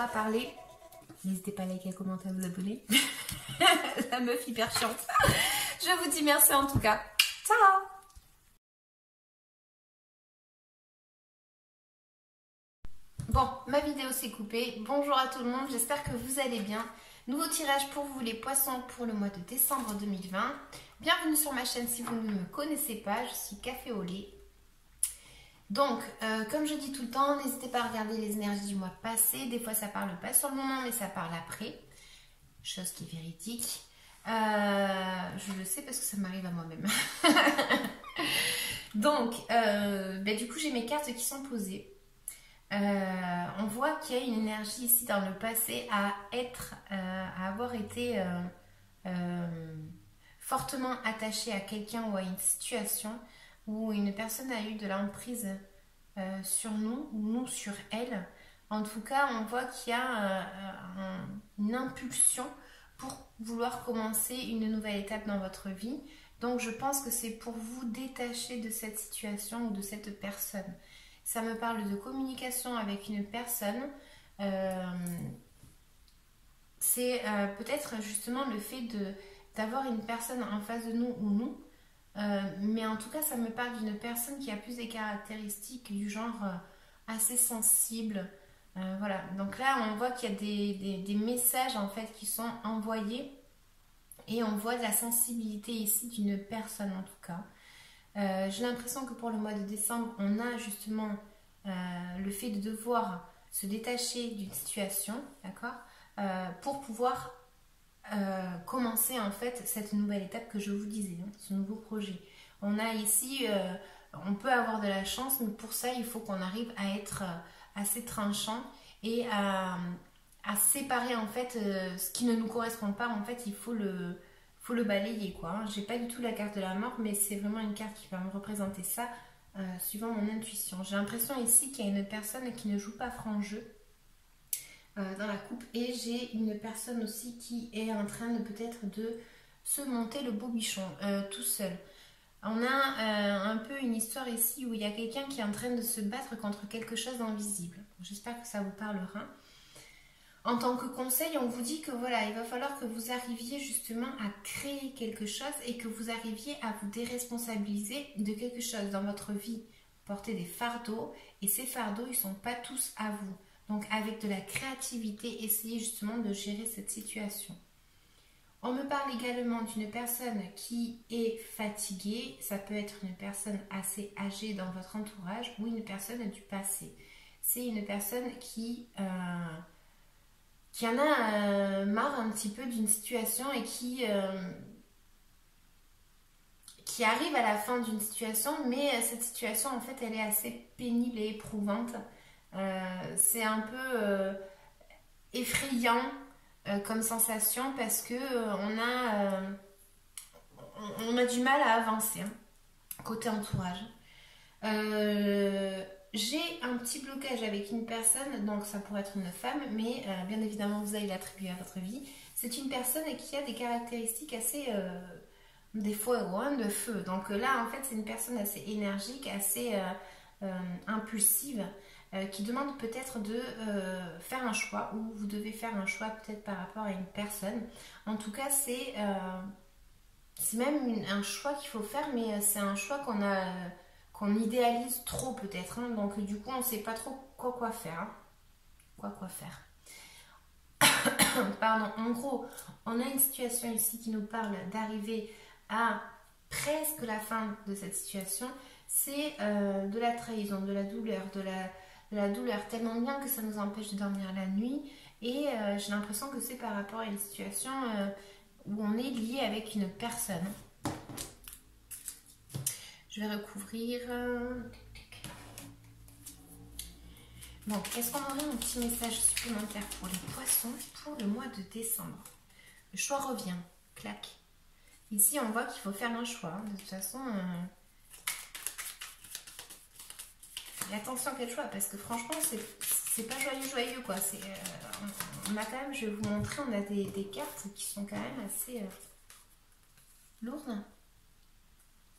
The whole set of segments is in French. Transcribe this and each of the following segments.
à parler. N'hésitez pas à liker, commenter, à vous abonner. La meuf hyper chiante. Je vous dis merci en tout cas. Ciao. Bon, ma vidéo s'est coupée. Bonjour à tout le monde, j'espère que vous allez bien. Nouveau tirage pour vous les poissons pour le mois de décembre 2020. Bienvenue sur ma chaîne si vous ne me connaissez pas, je suis Café au lait. Donc, comme je dis tout le temps, n'hésitez pas à regarder les énergies du mois passé. Des fois ça parle pas sur le moment, mais ça parle après. Chose qui est véridique. Je le sais parce que ça m'arrive à moi-même. Donc, du coup j'ai mes cartes qui sont posées. On voit qu'il y a une énergie ici dans le passé à avoir été fortement attachée à quelqu'un ou à une situation où une personne a eu de l'emprise sur nous ou nous sur elle. En tout cas, on voit qu'il y a une impulsion pour vouloir commencer une nouvelle étape dans votre vie. Donc je pense que c'est pour vous détacher de cette situation ou de cette personne. Ça me parle de communication avec une personne. C'est peut-être justement le fait d'avoir une personne en face de nous ou nous. Mais en tout cas, ça me parle d'une personne qui a plus des caractéristiques du genre assez sensible. Voilà. Donc là, on voit qu'il y a des messages en fait qui sont envoyés. Et on voit de la sensibilité ici d'une personne en tout cas. J'ai l'impression que pour le mois de décembre, on a justement le fait de devoir se détacher d'une situation, d'accord, pour pouvoir commencer en fait cette nouvelle étape que je vous disais, hein, ce nouveau projet. On a ici, on peut avoir de la chance, mais pour ça, il faut qu'on arrive à être assez tranchant et à séparer en fait ce qui ne nous correspond pas. En fait, il faut le balayer quoi. Hein. J'ai pas du tout la carte de la mort, mais c'est vraiment une carte qui va me représenter ça suivant mon intuition. J'ai l'impression ici qu'il y a une personne qui ne joue pas franc jeu dans la coupe, et j'ai une personne aussi qui est en train de peut-être de se monter le beau bichon tout seul. On a un peu une histoire ici où il y a quelqu'un qui est en train de se battre contre quelque chose d'invisible. J'espère que ça vous parlera. En tant que conseil, on vous dit que voilà, il va falloir que vous arriviez justement à créer quelque chose et que vous arriviez à vous déresponsabiliser de quelque chose dans votre vie. Portez des fardeaux, et ces fardeaux, ils ne sont pas tous à vous. Donc avec de la créativité, essayez justement de gérer cette situation. On me parle également d'une personne qui est fatiguée. Ça peut être une personne assez âgée dans votre entourage ou une personne du passé. C'est une personne qui en a marre un petit peu d'une situation et qui arrive à la fin d'une situation, mais cette situation en fait elle est assez pénible et éprouvante. C'est un peu effrayant comme sensation parce que on a du mal à avancer hein, côté entourage. J'ai un petit blocage avec une personne, donc ça pourrait être une femme, mais bien évidemment vous allez l'attribuer à votre vie. C'est une personne qui a des caractéristiques assez des foiroins de feu. Donc là en fait c'est une personne assez énergique, assez impulsive, qui demande peut-être de faire un choix, ou vous devez faire un choix peut-être par rapport à une personne. En tout cas c'est même un choix qu'il faut faire, mais c'est un choix qu'on idéalise trop peut-être, hein. Donc du coup on ne sait pas trop quoi faire, hein. Quoi faire. Pardon, en gros on a une situation ici qui nous parle d'arriver à presque la fin de cette situation. C'est de la trahison, de la douleur, de la douleur tellement bien que ça nous empêche de dormir la nuit, et j'ai l'impression que c'est par rapport à une situation où on est lié avec une personne. Je vais recouvrir. Bon, est-ce qu'on aurait un petit message supplémentaire pour les poissons pour le mois de décembre? Le choix revient. Clac. Ici, on voit qu'il faut faire un choix. De toute façon, et attention quel choix, parce que franchement, c'est pas joyeux quoi. On a quand même, je vais vous montrer, on a des cartes qui sont quand même assez lourdes.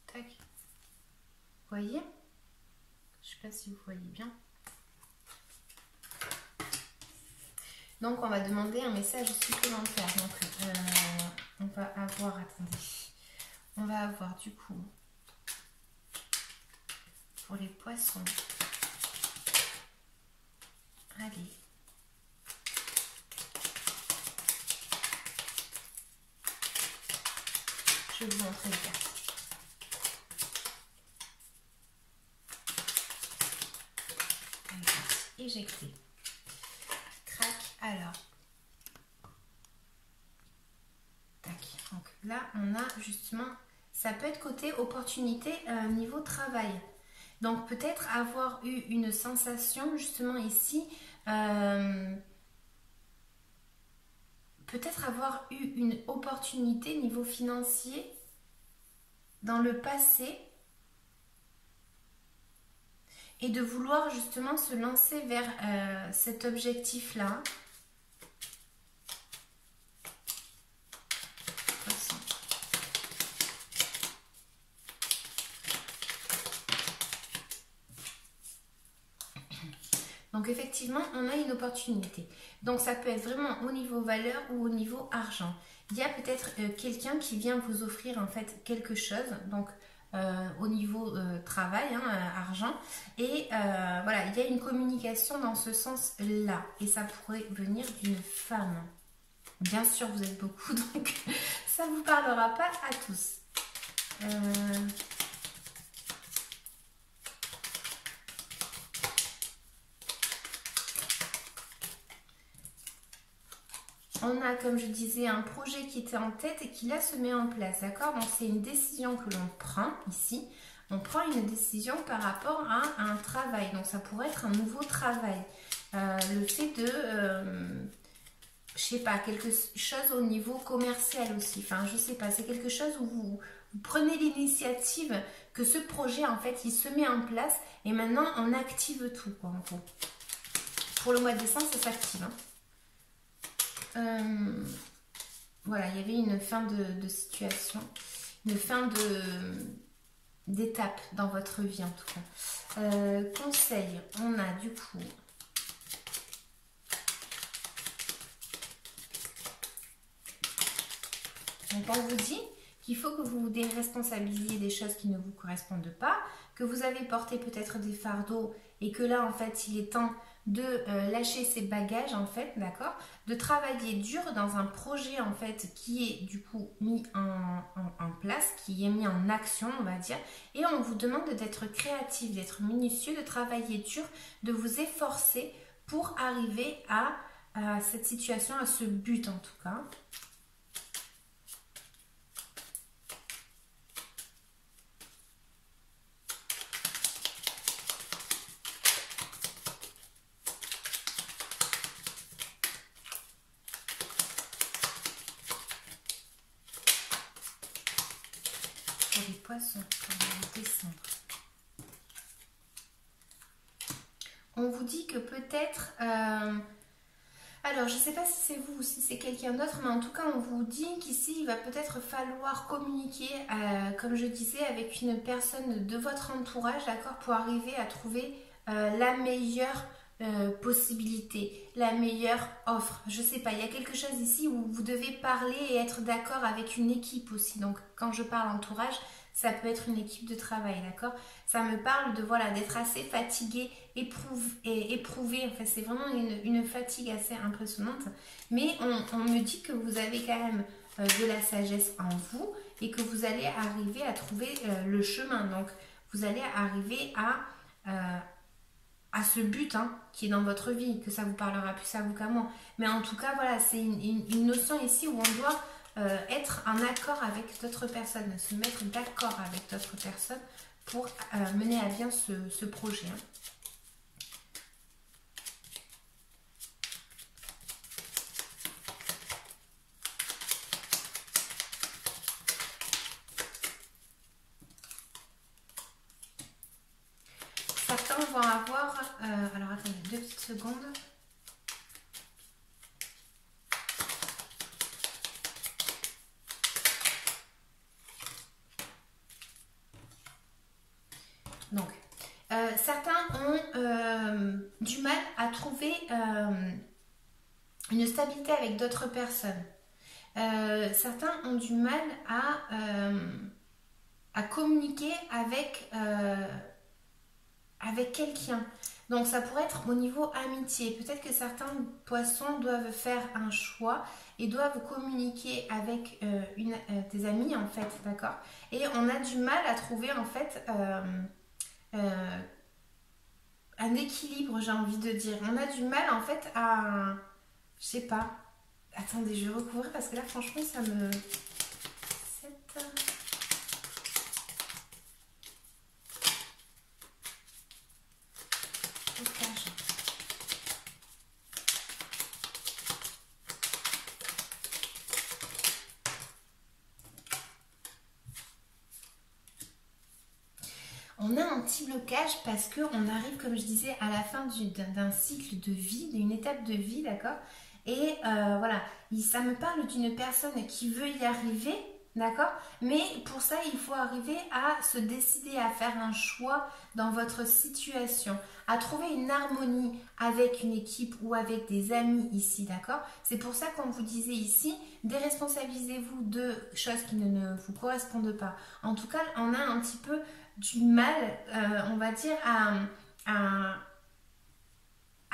Tac. Vous voyez? Je sais pas si vous voyez bien. Donc, on va demander un message supplémentaire. Donc, on va avoir, attendez, on va avoir du coup, pour les poissons, allez, je vais vous montrer les cartes. Éjecter. Crac. Alors. Tac. Donc là, on a justement, ça peut être côté opportunité niveau travail. Donc peut-être avoir eu une sensation justement ici, peut-être avoir eu une opportunité niveau financier dans le passé. Et de vouloir justement se lancer vers cet objectif-là. Donc effectivement, on a une opportunité. Donc ça peut être vraiment au niveau valeur ou au niveau argent. Il y a peut-être quelqu'un qui vient vous offrir en fait quelque chose. Donc au niveau travail, hein, argent. Et voilà, il y a une communication dans ce sens-là. Et ça pourrait venir d'une femme. Bien sûr, vous êtes beaucoup, donc ça ne vous parlera pas à tous. On a, comme je disais, un projet qui était en tête et qui là se met en place, d'accord? Donc c'est une décision que l'on prend ici. On prend une décision par rapport à un travail. Donc ça pourrait être un nouveau travail. Le fait de, je sais pas, quelque chose au niveau commercial aussi. Enfin, je sais pas, c'est quelque chose où vous prenez l'initiative que ce projet, en fait, il se met en place et maintenant on active tout, quoi, en gros. Pour le mois de décembre, ça s'active, hein. Voilà, il y avait une fin de situation, une fin d'étape dans votre vie en tout cas. Conseil, on a du coup donc on vous dit qu'il faut que vous vous déresponsabilisiez des choses qui ne vous correspondent pas, que vous avez porté peut-être des fardeaux et que là en fait il est temps de lâcher ses bagages en fait, d'accord, de travailler dur dans un projet en fait qui est du coup mis en place, qui est mis en action on va dire, et on vous demande d'être créatif, d'être minutieux, de travailler dur, de vous efforcer pour arriver à cette situation, à ce but en tout cas. Les poissons pour décembre. On vous dit que peut-être, alors je ne sais pas si c'est vous ou si c'est quelqu'un d'autre, mais en tout cas on vous dit qu'ici il va peut-être falloir communiquer, comme je disais, avec une personne de votre entourage, d'accord, pour arriver à trouver la meilleure possibilité, la meilleure offre. Je sais pas, il y a quelque chose ici où vous devez parler et être d'accord avec une équipe aussi. Donc quand je parle entourage, ça peut être une équipe de travail, d'accord? Ça me parle de voilà, d'être assez fatigué, éprouvé. Enfin, c'est vraiment une fatigue assez impressionnante. Mais on me dit que vous avez quand même de la sagesse en vous et que vous allez arriver à trouver le chemin. Donc vous allez arriver à ce but hein, qui est dans votre vie, que ça vous parlera plus à vous qu'à moi. Mais en tout cas, voilà, c'est une notion ici où on doit être en accord avec d'autres personnes, se mettre d'accord avec d'autres personnes pour mener à bien ce projet. Hein. Certains vont avoir... alors attendez, 2 petites secondes. Donc, certains ont du mal à trouver une stabilité avec d'autres personnes. Certains ont du mal à communiquer avec quelqu'un. Donc ça pourrait être au niveau amitié. Peut-être que certains poissons doivent faire un choix et doivent communiquer avec des amis en fait, d'accord? Et on a du mal à trouver en fait un équilibre, j'ai envie de dire. On a du mal en fait à... Je sais pas. Attendez, je vais recouvrir parce que là franchement ça me... On a un petit blocage parce qu'on arrive, comme je disais, à la fin d'un cycle de vie, d'une étape de vie, d'accord? Et voilà, ça me parle d'une personne qui veut y arriver, d'accord? Mais pour ça, il faut arriver à se décider à faire un choix dans votre situation, à trouver une harmonie avec une équipe ou avec des amis ici, d'accord? C'est pour ça qu'on vous disait ici, déresponsabilisez-vous de choses qui ne vous correspondent pas. En tout cas, on a un petit peu du mal, on va dire, à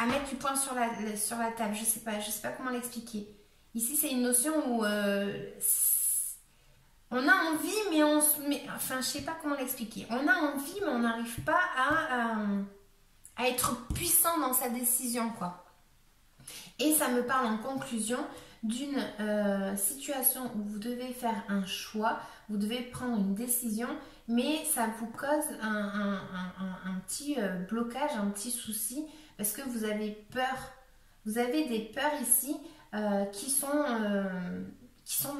mettre du poing sur la table. Je sais pas comment l'expliquer. Ici, c'est une notion où on a envie, enfin, je sais pas comment l'expliquer. On a envie, mais on n'arrive pas à être puissant dans sa décision, quoi. Et ça me parle en conclusion d'une situation où vous devez faire un choix, vous devez prendre une décision, mais ça vous cause un petit blocage, un petit souci, parce que vous avez peur. Vous avez des peurs ici qui sont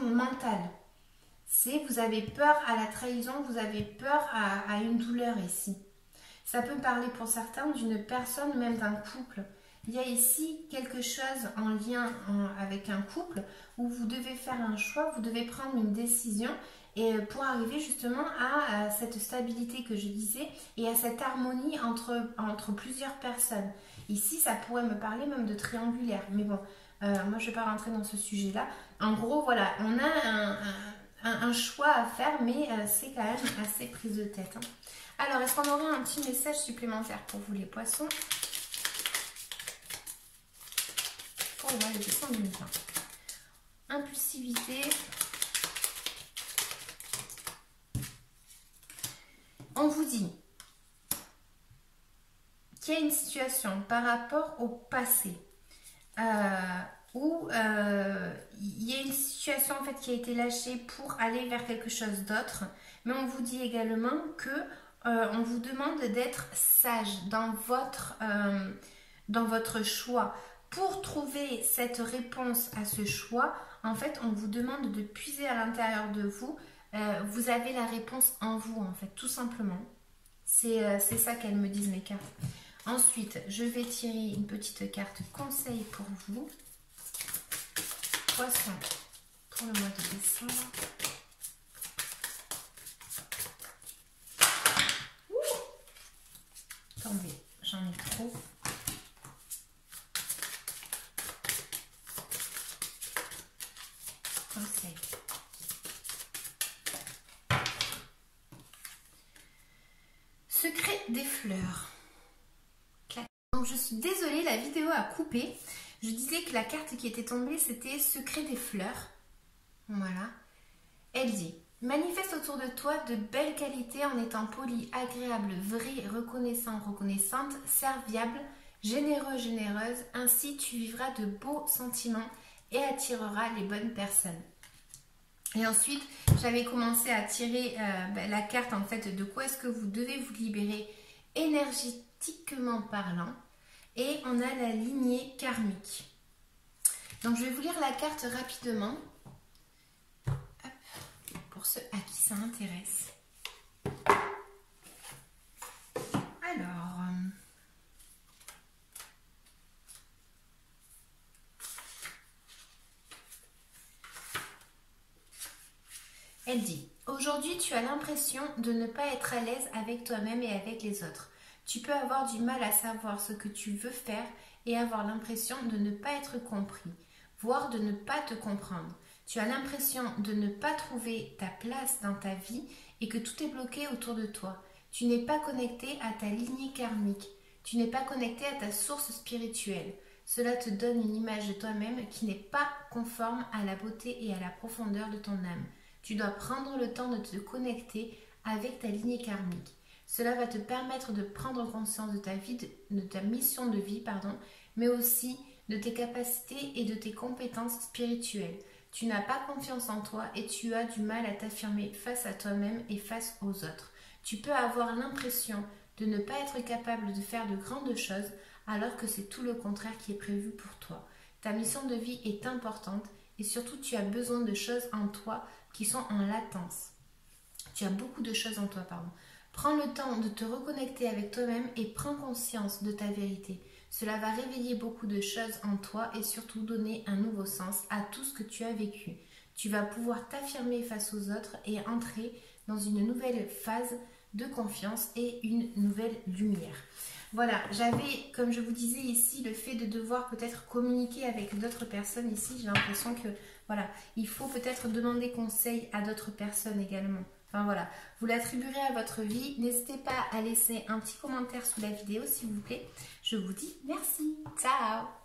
mentales. Vous avez peur à la trahison, vous avez peur à une douleur ici. Ça peut parler pour certains d'une personne, même d'un couple. Il y a ici quelque chose en lien avec un couple où vous devez faire un choix, vous devez prendre une décision et pour arriver justement à cette stabilité que je disais et à cette harmonie entre plusieurs personnes. Ici, ça pourrait me parler même de triangulaire, mais bon, moi je ne vais pas rentrer dans ce sujet-là. En gros, voilà, on a un choix à faire, mais c'est quand même assez prise de tête. Hein. Alors, est-ce qu'on aurait un petit message supplémentaire pour vous les poissons ? Pour le mois de décembre 2020. Impulsivité. On vous dit qu'il y a une situation par rapport au passé où il y a une situation en fait qui a été lâchée pour aller vers quelque chose d'autre, mais on vous dit également que on vous demande d'être sage dans votre choix. Pour trouver cette réponse à ce choix, en fait, on vous demande de puiser à l'intérieur de vous. Vous avez la réponse en vous, en fait, tout simplement. C'est ça qu'elles me disent, mes cartes. Ensuite, je vais tirer une petite carte conseil pour vous. Poisson pour le mois de décembre. Attendez, j'en ai trop. Conseil. Secret des fleurs. Donc je suis désolée, la vidéo a coupé. Je disais que la carte qui était tombée, c'était Secret des fleurs. Voilà. Elle dit: manifeste autour de toi de belles qualités en étant poli, agréable, vrai, reconnaissant, reconnaissante, serviable, généreux, généreuse. Ainsi, tu vivras de beaux sentiments et attireras les bonnes personnes. Et ensuite, j'avais commencé à tirer la carte en fait de quoi est-ce que vous devez vous libérer énergétiquement parlant. Et on a la lignée karmique. Donc, je vais vous lire la carte rapidement. Hop, pour ceux à qui ça intéresse. Alors... elle dit: aujourd'hui, tu as l'impression de ne pas être à l'aise avec toi-même et avec les autres. Tu peux avoir du mal à savoir ce que tu veux faire et avoir l'impression de ne pas être compris, voire de ne pas te comprendre. Tu as l'impression de ne pas trouver ta place dans ta vie et que tout est bloqué autour de toi. Tu n'es pas connecté à ta lignée karmique. Tu n'es pas connecté à ta source spirituelle. Cela te donne une image de toi-même qui n'est pas conforme à la beauté et à la profondeur de ton âme. Tu dois prendre le temps de te connecter avec ta lignée karmique. Cela va te permettre de prendre conscience de ta vie, de ta mission de vie, mais aussi de tes capacités et de tes compétences spirituelles. Tu n'as pas confiance en toi et tu as du mal à t'affirmer face à toi-même et face aux autres. Tu peux avoir l'impression de ne pas être capable de faire de grandes choses alors que c'est tout le contraire qui est prévu pour toi. Ta mission de vie est importante et surtout tu as besoin de choses en toi qui sont en latence. Tu as beaucoup de choses en toi, Prends le temps de te reconnecter avec toi-même et prends conscience de ta vérité. Cela va réveiller beaucoup de choses en toi et surtout donner un nouveau sens à tout ce que tu as vécu. Tu vas pouvoir t'affirmer face aux autres et entrer dans une nouvelle phase de confiance et une nouvelle lumière. Voilà, j'avais, comme je vous disais ici, le fait de devoir peut-être communiquer avec d'autres personnes ici. J'ai l'impression que, voilà, il faut peut-être demander conseil à d'autres personnes également. Enfin voilà, vous l'attribuerez à votre vie. N'hésitez pas à laisser un petit commentaire sous la vidéo s'il vous plaît. Je vous dis merci. Ciao!